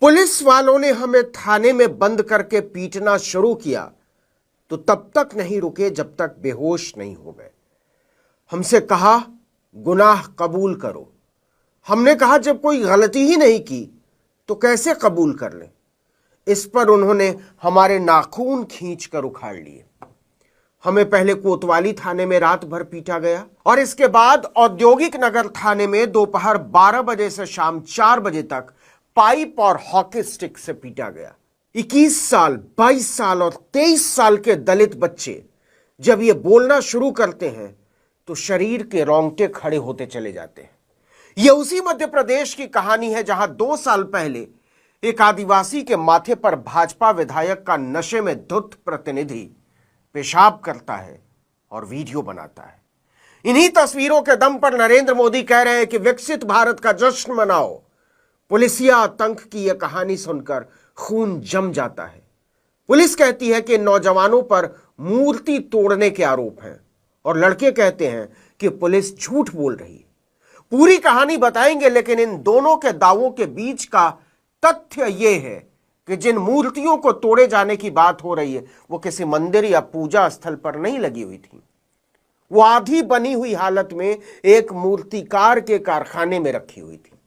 Police वालों ने हमें थाने में बंद करके पीटना शुरू किया तो तब तक नहीं रुके जब तक बेहोश नहीं हो गए। हमसे कहा गुनाह कबूल करो। हमने कहा जब कोई गलती ही नहीं की तो कैसे कबूल कर लें। इस पर उन्होंने हमारे नाखून खींच कर उखाड़ लिए। हमें पहले कोतवाली थाने में रात भर पीटा गया और इसके बाद औद्योगिक नगर थाने में दोपहर 12 बजे से शाम 4 बजे तक पाइप और हॉकी स्टिक से पीटा गया। 21 साल, 22 साल और 23 साल के दलित बच्चे जब ये बोलना शुरू करते हैं तो शरीर के रोंगटे खड़े होते चले जाते हैं। यह उसी मध्य प्रदेश की कहानी है जहां 2 साल पहले एक आदिवासी के माथे पर भाजपा विधायक का नशे में धुत प्रतिनिधि पेशाब करता है और वीडियो बनाता है। इन्हीं तस्वीरों के दम पर नरेंद्र मोदी कह रहे हैं कि विकसित भारत का जश्न मनाओ। पुलिसिया आतंक की यह कहानी सुनकर खून जम जाता है। पुलिस कहती है कि नौजवानों पर मूर्ति तोड़ने के आरोप हैं और लड़के कहते हैं कि पुलिस झूठ बोल रही है। पूरी कहानी बताएंगे, लेकिन इन दोनों के दावों के बीच का तथ्य यह है कि जिन मूर्तियों को तोड़े जाने की बात हो रही है वो किसी मंदिर या पूजा स्थल पर नहीं लगी हुई थी। वो आधी बनी हुई हालत में एक मूर्तिकार के कारखाने में रखी हुई थी।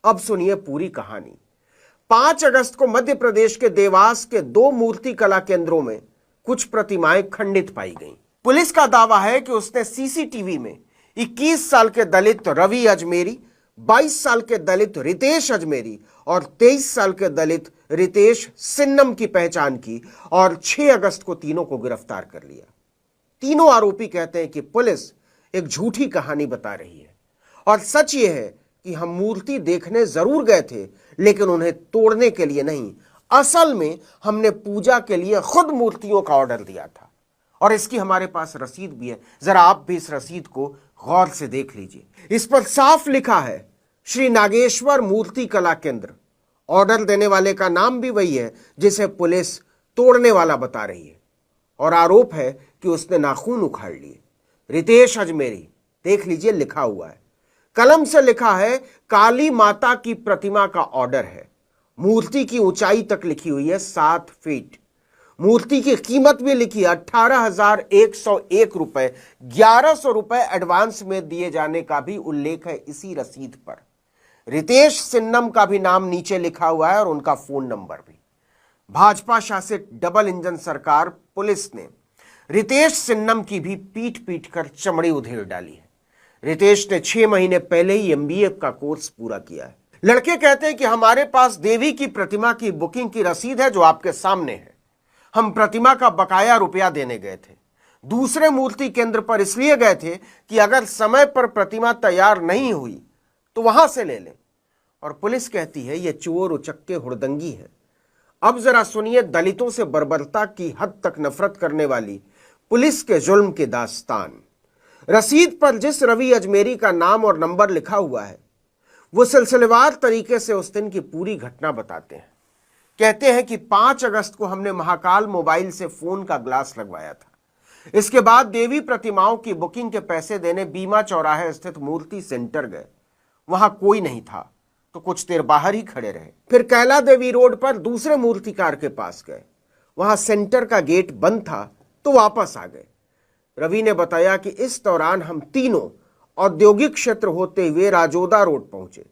अब सुनिए पूरी कहानी। 5 अगस्त को मध्य प्रदेश के देवास के 2 मूर्ति कला केंद्रों में कुछ प्रतिमाएं खंडित पाई गईं। पुलिस का दावा है कि उसने सीसीटीवी में 21 साल के दलित रवि अजमेरी, 22 साल के दलित रितेश अजमेरी और 23 साल के दलित रितेश सिन्नम की पहचान की और 6 अगस्त को तीनों को गिरफ्तार कर लिया। तीनों आरोपी कहते हैं कि पुलिस एक झूठी कहानी बता रही है और सच यह है कि हम मूर्ति देखने जरूर गए थे लेकिन उन्हें तोड़ने के लिए नहीं। असल में हमने पूजा के लिए खुद मूर्तियों का ऑर्डर दिया था और इसकी हमारे पास रसीद भी है। जरा आप भी इस रसीद को गौर से देख लीजिए। इस पर साफ लिखा है श्री नागेश्वर मूर्ति कला केंद्र। ऑर्डर देने वाले का नाम भी वही है जिसे पुलिस तोड़ने वाला बता रही है और आरोप है कि उसने नाखून उखाड़ लिए। रितेश अजमेरी, देख लीजिए लिखा हुआ है, कलम से लिखा है काली माता की प्रतिमा का ऑर्डर है। मूर्ति की ऊंचाई तक लिखी हुई है 7 फीट। मूर्ति की कीमत भी लिखी है 18,101 रुपए। 1100 रुपए एडवांस में दिए जाने का भी उल्लेख है इसी रसीद पर। रितेश सिन्नम का भी नाम नीचे लिखा हुआ है और उनका फोन नंबर भी। भाजपा शासित डबल इंजन सरकार पुलिस ने रितेश सिन्नम की भी पीट पीट कर चमड़ी उधेड़ डाली है। रितेश ने 6 महीने पहले ही MBA का कोर्स पूरा किया है। लड़के कहते हैं कि हमारे पास देवी की प्रतिमा की बुकिंग की रसीद है जो आपके सामने है। हम प्रतिमा का बकाया रुपया देने गए थे। दूसरे मूर्ति केंद्र पर इसलिए गए थे कि अगर समय पर प्रतिमा तैयार नहीं हुई तो वहां से ले लें। और पुलिस कहती है यह चोर उचक्के हुड़दंगी है। अब जरा सुनिए दलितों से बर्बरता की हद तक नफरत करने वाली पुलिस के जुल्म की दास्तान। रसीद पर जिस रवि अजमेरी का नाम और नंबर लिखा हुआ है वो सिलसिलेवार तरीके से उस दिन की पूरी घटना बताते हैं। कहते हैं कि 5 अगस्त को हमने महाकाल मोबाइल से फोन का ग्लास लगवाया था। इसके बाद देवी प्रतिमाओं की बुकिंग के पैसे देने बीमा चौराहे स्थित मूर्ति सेंटर गए। वहां कोई नहीं था तो कुछ देर बाहर ही खड़े रहे। फिर कैला देवी रोड पर दूसरे मूर्तिकार के पास गए। वहां सेंटर का गेट बंद था तो वापस आ गए। रवि ने बताया कि इस दौरान हम तीनों औद्योगिक क्षेत्र होते हुए राजोदा रोड पहुंचे,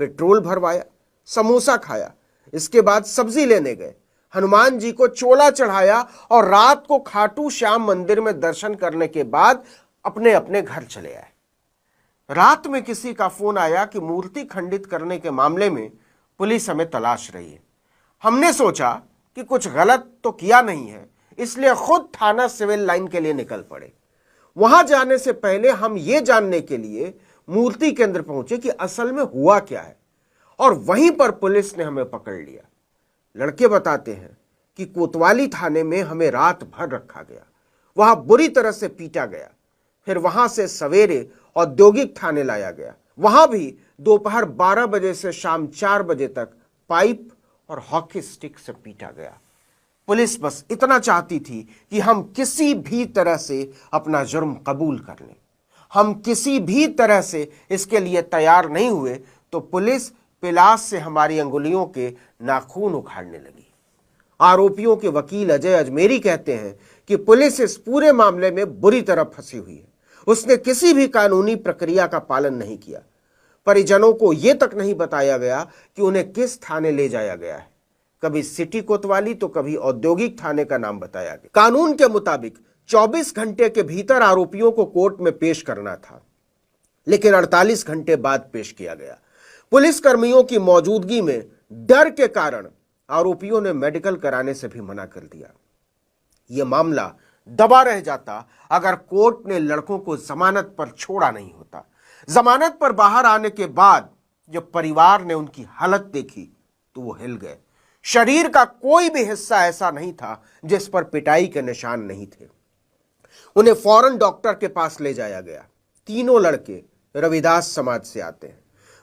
पेट्रोल भरवाया, समोसा खाया, इसके बाद सब्जी लेने गए, हनुमान जी को चोला चढ़ाया और रात को खाटू श्याम मंदिर में दर्शन करने के बाद अपने अपने घर चले आए। रात में किसी का फोन आया कि मूर्ति खंडित करने के मामले में पुलिस हमें तलाश रही है। हमने सोचा कि कुछ गलत तो किया नहीं है, इसलिए खुद थाना सिविल लाइन के लिए निकल पड़े। वहां जाने से पहले हम ये जानने के लिए मूर्ति केंद्र पहुंचे कि असल में हुआ क्या है और वहीं पर पुलिस ने हमें पकड़ लिया। लड़के बताते हैं कि कोतवाली थाने में हमें रात भर रखा गया, वहां बुरी तरह से पीटा गया। फिर वहां से सवेरे औद्योगिक थाने लाया गया। वहां भी दोपहर 12 बजे से शाम 4 बजे तक पाइप और हॉकी स्टिक से पीटा गया। पुलिस बस इतना चाहती थी कि हम किसी भी तरह से अपना जुर्म कबूल कर लें। हम किसी भी तरह से इसके लिए तैयार नहीं हुए तो पुलिस पिलास से हमारी अंगुलियों के नाखून उखाड़ने लगी। आरोपियों के वकील अजय अजमेरी कहते हैं कि पुलिस इस पूरे मामले में बुरी तरह फंसी हुई है। उसने किसी भी कानूनी प्रक्रिया का पालन नहीं किया। परिजनों को यह तक नहीं बताया गया कि उन्हें किस थाने ले जाया गया है। कभी सिटी कोतवाली तो कभी औद्योगिक थाने का नाम बताया गया। कानून के मुताबिक 24 घंटे के भीतर आरोपियों को कोर्ट में पेश करना था, लेकिन 48 घंटे बाद पेश किया गया। पुलिस कर्मियों की मौजूदगी में डर के कारण आरोपियों ने मेडिकल कराने से भी मना कर दिया। यह मामला दबा रह जाता अगर कोर्ट ने लड़कों को जमानत पर छोड़ा नहीं होता। जमानत पर बाहर आने के बाद जब परिवार ने उनकी हालत देखी तो वो हिल गए। शरीर का कोई भी हिस्सा ऐसा नहीं था जिस पर पिटाई के निशान नहीं थे। उन्हें फौरन डॉक्टर के पास ले जाया गया। तीनों लड़के रविदास समाज से आते हैं।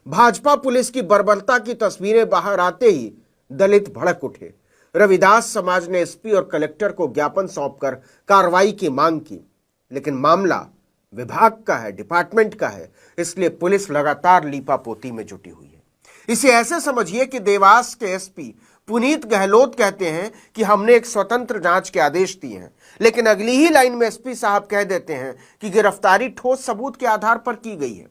भाजपा पुलिस की बर्बरता की तस्वीरें बाहर आते ही दलित भड़क उठे। रविदास समाज ने एसपी और कलेक्टर को ज्ञापन सौंपकर कार्रवाई की मांग की, लेकिन मामला विभाग का है, डिपार्टमेंट का है, इसलिए पुलिस लगातार लीपापोती में जुटी हुई है। इसे ऐसे समझिए कि देवास के एसपी पुनीत गहलोत कहते हैं कि हमने एक स्वतंत्र जांच के आदेश दिए हैं, लेकिन अगली ही लाइन में एसपी साहब कह देते हैं कि गिरफ्तारी ठोस सबूत के आधार पर की गई है।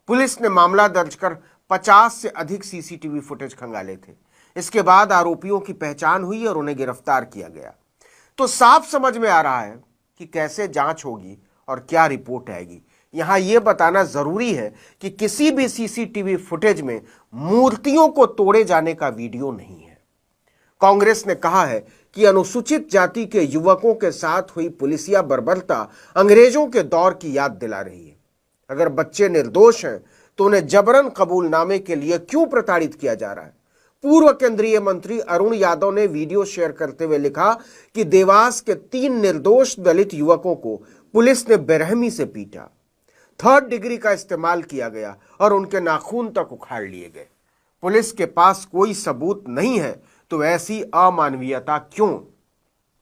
पुलिस ने मामला दर्ज कर 50 से अधिक सीसीटीवी फुटेज खंगाले थे। इसके बाद आरोपियों की पहचान हुई और उन्हें गिरफ्तार किया गया। तो साफ समझ में आ रहा है कि कैसे जांच होगी और क्या रिपोर्ट आएगी। यहां यह बताना जरूरी है कि किसी भी सीसीटीवी फुटेज में मूर्तियों को तोड़े जाने का वीडियो नहीं है। कांग्रेस ने कहा है कि अनुसूचित जाति के युवकों के साथ हुई पुलिसिया बर्बरता अंग्रेजों के दौर की याद दिला रही है। अगर बच्चे निर्दोष हैं तो उन्हें जबरन कबूलनामे के लिए क्यों प्रताड़ित किया जा रहा है। पूर्व केंद्रीय मंत्री अरुण यादव ने वीडियो शेयर करते हुए लिखा कि देवास के 3 निर्दोष दलित युवकों को पुलिस ने बेरहमी से पीटा, 3rd डिग्री का इस्तेमाल किया गया और उनके नाखून तक उखाड़ लिए गए। पुलिस के पास कोई सबूत नहीं है तो ऐसी अमानवीयता क्यों।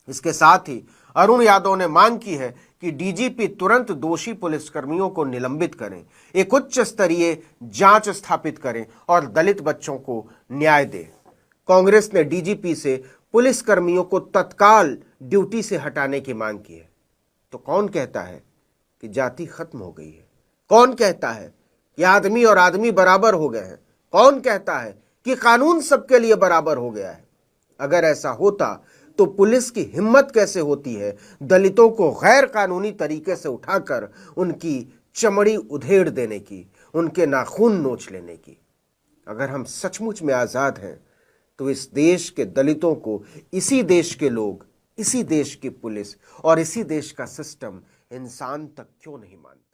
इसके साथ ही अरुण यादव ने मांग की है कि डीजीपी तुरंत दोषी पुलिसकर्मियों को निलंबित करें, एक उच्च स्तरीय जांच स्थापित करें और दलित बच्चों को न्याय दें। कांग्रेस ने डीजीपी से पुलिसकर्मियों को तत्काल ड्यूटी से हटाने की मांग की है। तो कौन कहता है कि जाति खत्म हो गई है? कौन कहता है कि आदमी और आदमी बराबर हो गए हैं? कौन कहता है कि कानून सबके लिए बराबर हो गया है? अगर ऐसा होता तो पुलिस की हिम्मत कैसे होती है दलितों को गैर कानूनी तरीके से उठाकर उनकी चमड़ी उधेड़ देने की, उनके नाखून नोच लेने की। अगर हम सचमुच में आजाद हैं तो इस देश के दलितों को इसी देश के लोग, इसी देश की पुलिस और इसी देश का सिस्टम इंसान तक क्यों नहीं मानता?